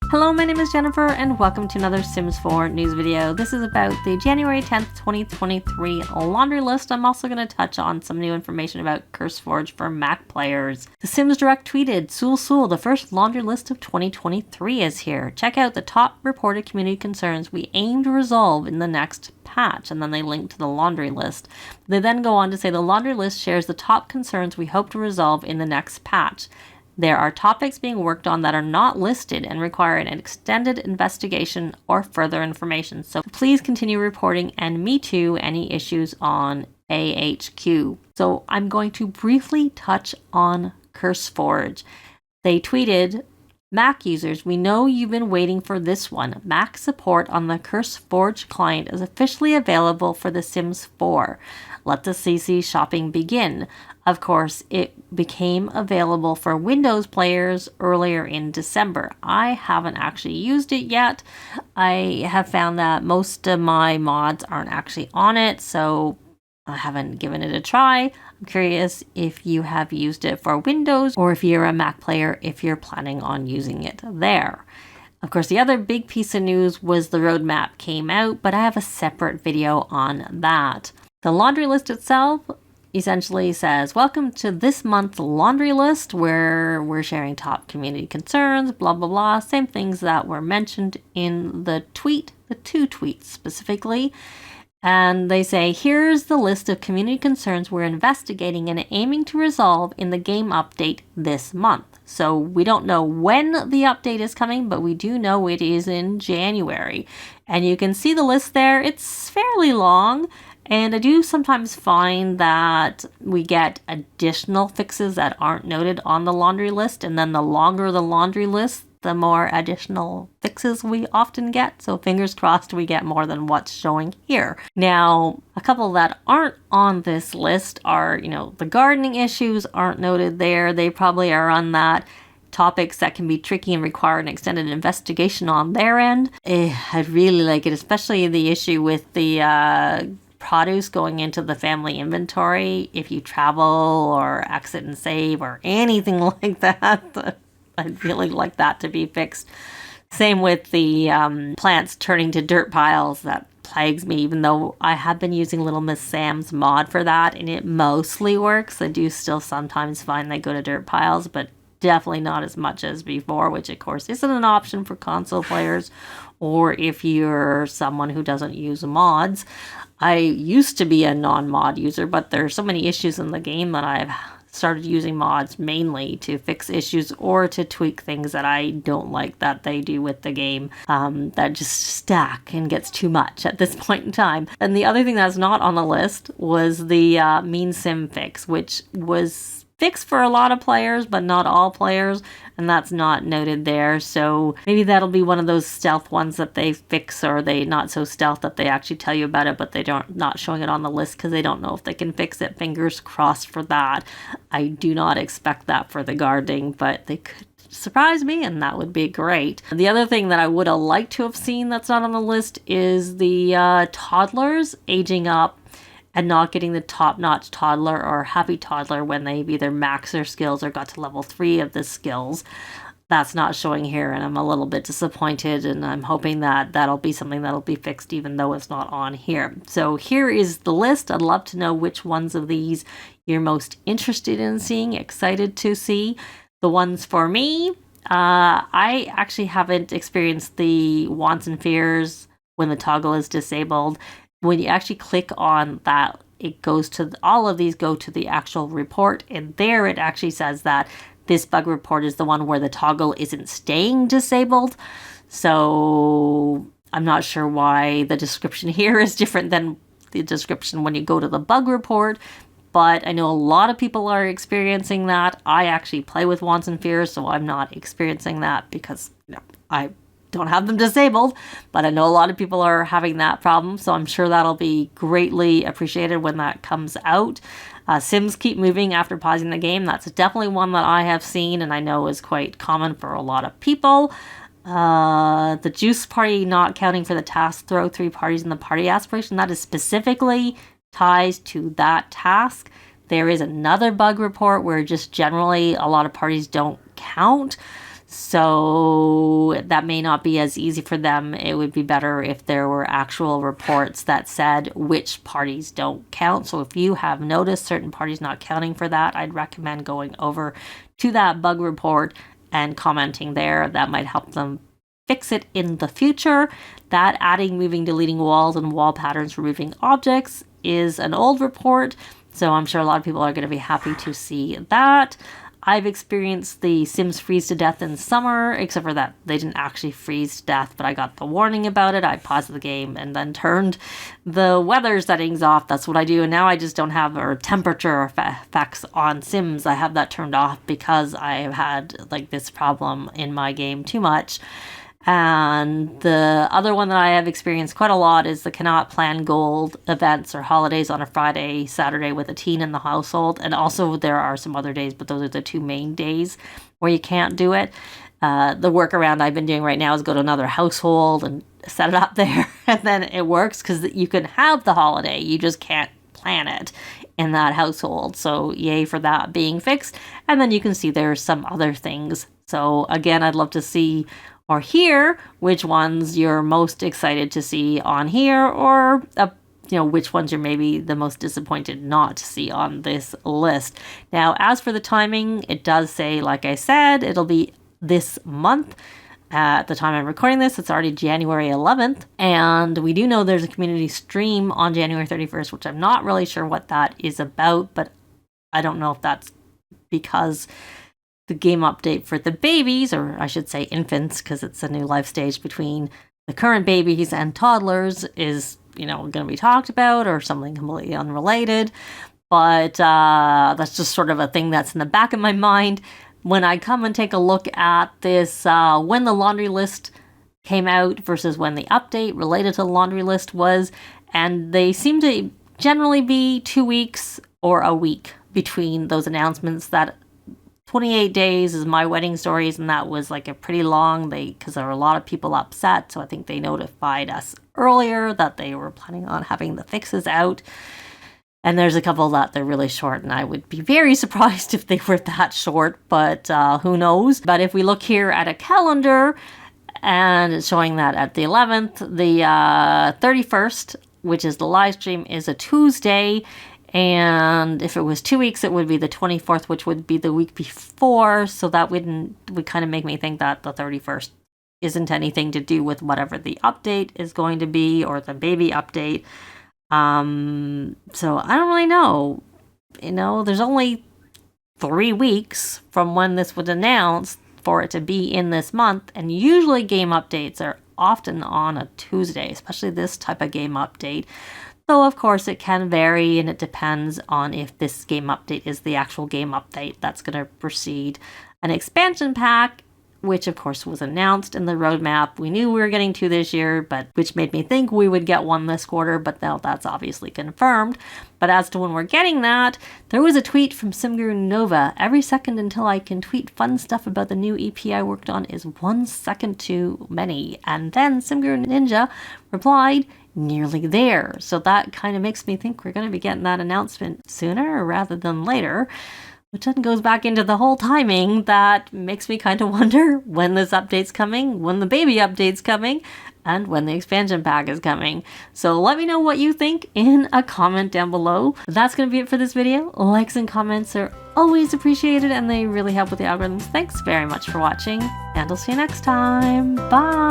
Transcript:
Hello, my name is Jennifer and welcome to another Sims 4 news video. This is about the January 10th, 2023 laundry list. I'm also going to touch on some new information about CurseForge for Mac players. The Sims Direct tweeted, Sul, the first laundry list of 2023 is here. Check out the top reported community concerns we aim to resolve in the next patch. And then they link to the laundry list. They then go on to say the laundry list shares the top concerns we hope to resolve in the next patch. There are topics being worked on that are not listed and require an extended investigation or further information. So please continue reporting and me too any issues on AHQ. So I'm going to briefly touch on CurseForge. They tweeted, Mac users, we know you've been waiting for this one. Mac support on the CurseForge client is officially available for The Sims 4. Let the CC shopping begin. Of course, it became available for Windows players earlier in December. I haven't actually used it yet. I have found that most of my mods aren't actually on it, so I haven't given it a try. I'm curious if you have used it for Windows or if you're a Mac player, if you're planning on using it there. Of course, the other big piece of news was the roadmap came out, but I have a separate video on that. The laundry list itself essentially says, welcome to this month's laundry list where we're sharing top community concerns, blah, blah, blah. Same things that were mentioned in the tweet, the two tweets specifically. And they say, here's the list of community concerns we're investigating and aiming to resolve in the game update this month. So we don't know when the update is coming, but we do know it is in January. And you can see the list there. It's fairly long. And I do sometimes find that we get additional fixes that aren't noted on the laundry list. And then the longer the laundry list, the more additional fixes we often get. So fingers crossed we get more than what's showing here. Now, a couple that aren't on this list are, the gardening issues aren't noted there. They probably are on that. Topics that can be tricky and require an extended investigation on their end. I'd really like it, especially the issue with the produce going into the family inventory if you travel or exit and save or anything like that. I'd really like that to be fixed. Same with the plants turning to dirt piles. That plagues me, even though I have been using Little Miss Sam's mod for that and it mostly works. I do still sometimes find they go to dirt piles, but definitely not as much as before, which of course isn't an option for console players or if you're someone who doesn't use mods. I used to be a non-mod user, but there are so many issues in the game that I've started using mods mainly to fix issues or to tweak things that I don't like that they do with the game that just stack and gets too much at this point in time. And the other thing that's not on the list was the mean sim fix, which was fixed for a lot of players, but not all players, and that's not noted there. So maybe that'll be one of those stealth ones that they fix, or they not so stealth that they actually tell you about it, but they don't not showing it on the list because they don't know if they can fix it. Fingers crossed for that. I do not expect that for the gardening, but they could surprise me and that would be great. The other thing that I would have liked to have seen that's not on the list is the toddlers aging up and not getting the top-notch toddler or happy toddler when they've either maxed their skills or got to level 3 of the skills. That's not showing here, and I'm a little bit disappointed, and I'm hoping that that'll be something that'll be fixed even though it's not on here. So here is the list. I'd love to know which ones of these you're most interested in seeing, excited to see. The ones for me, I actually haven't experienced the wants and fears when the toggle is disabled. When you actually click on that, it goes to all of these go to the actual report, and there it actually says that this bug report is the one where the toggle isn't staying disabled. So I'm not sure why the description here is different than the description when you go to the bug report, but I know a lot of people are experiencing that. I actually play with wants and fears, so I'm not experiencing that because I don't have them disabled, but I know a lot of people are having that problem, so I'm sure that'll be greatly appreciated when that comes out. Sims keep moving after pausing the game. That's definitely one that I have seen and I know is quite common for a lot of people. The juice party not counting for the task, throw 3 parties in the party aspiration, that is specifically ties to that task. There is another bug report where just generally a lot of parties don't count. So that may not be as easy for them. It would be better if there were actual reports that said which parties don't count. So if you have noticed certain parties not counting for that, I'd recommend going over to that bug report and commenting there. That might help them fix it in the future. That adding, moving, deleting walls and wall patterns, removing objects is an old report. So I'm sure a lot of people are going to be happy to see that. I've experienced the Sims freeze to death in summer, except for that they didn't actually freeze to death, but I got the warning about it. I paused the game and then turned the weather settings off. That's what I do. And now I just don't have temperature effects on Sims. I have that turned off because I have had like this problem in my game too much. And the other one that I have experienced quite a lot is the cannot plan gold events or holidays on a Friday, Saturday with a teen in the household. And also there are some other days, but those are the two main days where you can't do it. The workaround I've been doing right now is go to another household and set it up there. And then it works because you can have the holiday. You just can't plan it in that household. So yay for that being fixed. And then you can see there's some other things. So again, I'd love to see or hear which ones you're most excited to see on here, or which ones you're maybe the most disappointed not to see on this list. Now, as for the timing, it does say, like I said, it'll be this month. At the time I'm recording this, it's already January 11th, and we do know there's a community stream on January 31st, which I'm not really sure what that is about, but I don't know if that's because the game update for the babies, or I should say infants, because it's a new life stage between the current babies and toddlers, is, going to be talked about, or something completely unrelated. But that's just sort of a thing that's in the back of my mind. When I come and take a look at this, when the laundry list came out versus when the update related to the laundry list was, and they seem to generally be 2 weeks or a week between those announcements. That 28 days is my wedding stories, and that was like a pretty long, because there were a lot of people upset, so I think they notified us earlier that they were planning on having the fixes out. And there's a couple that they're really short, and I would be very surprised if they were that short, but who knows. But if we look here at a calendar, and it's showing that at the 11th, the 31st, which is the live stream, is a Tuesday. And if it was 2 weeks, it would be the 24th, which would be the week before. So that would kind of make me think that the 31st isn't anything to do with whatever the update is going to be, or the baby update. So I don't really know. There's only 3 weeks from when this was announced for it to be in this month. And usually game updates are often on a Tuesday, especially this type of game update. Though, of course, it can vary, and it depends on if this game update is the actual game update that's going to precede an expansion pack, which, of course, was announced in the roadmap. We knew we were getting 2 this year, but which made me think we would get 1 this quarter, but now that's obviously confirmed. But as to when we're getting that, there was a tweet from SimGuru Nova. Every second until I can tweet fun stuff about the new EP I worked on is 1 second too many. And then SimGuru Ninja replied, nearly there. So that kind of makes me think we're going to be getting that announcement sooner rather than later, which then goes back into the whole timing that makes me kind of wonder when this update's coming, when the baby update's coming, and when the expansion pack is coming. So let me know what you think in a comment down below. That's going to be it for this video. Likes and comments are always appreciated, and they really help with the algorithms. Thanks very much for watching, and I'll see you next time. Bye!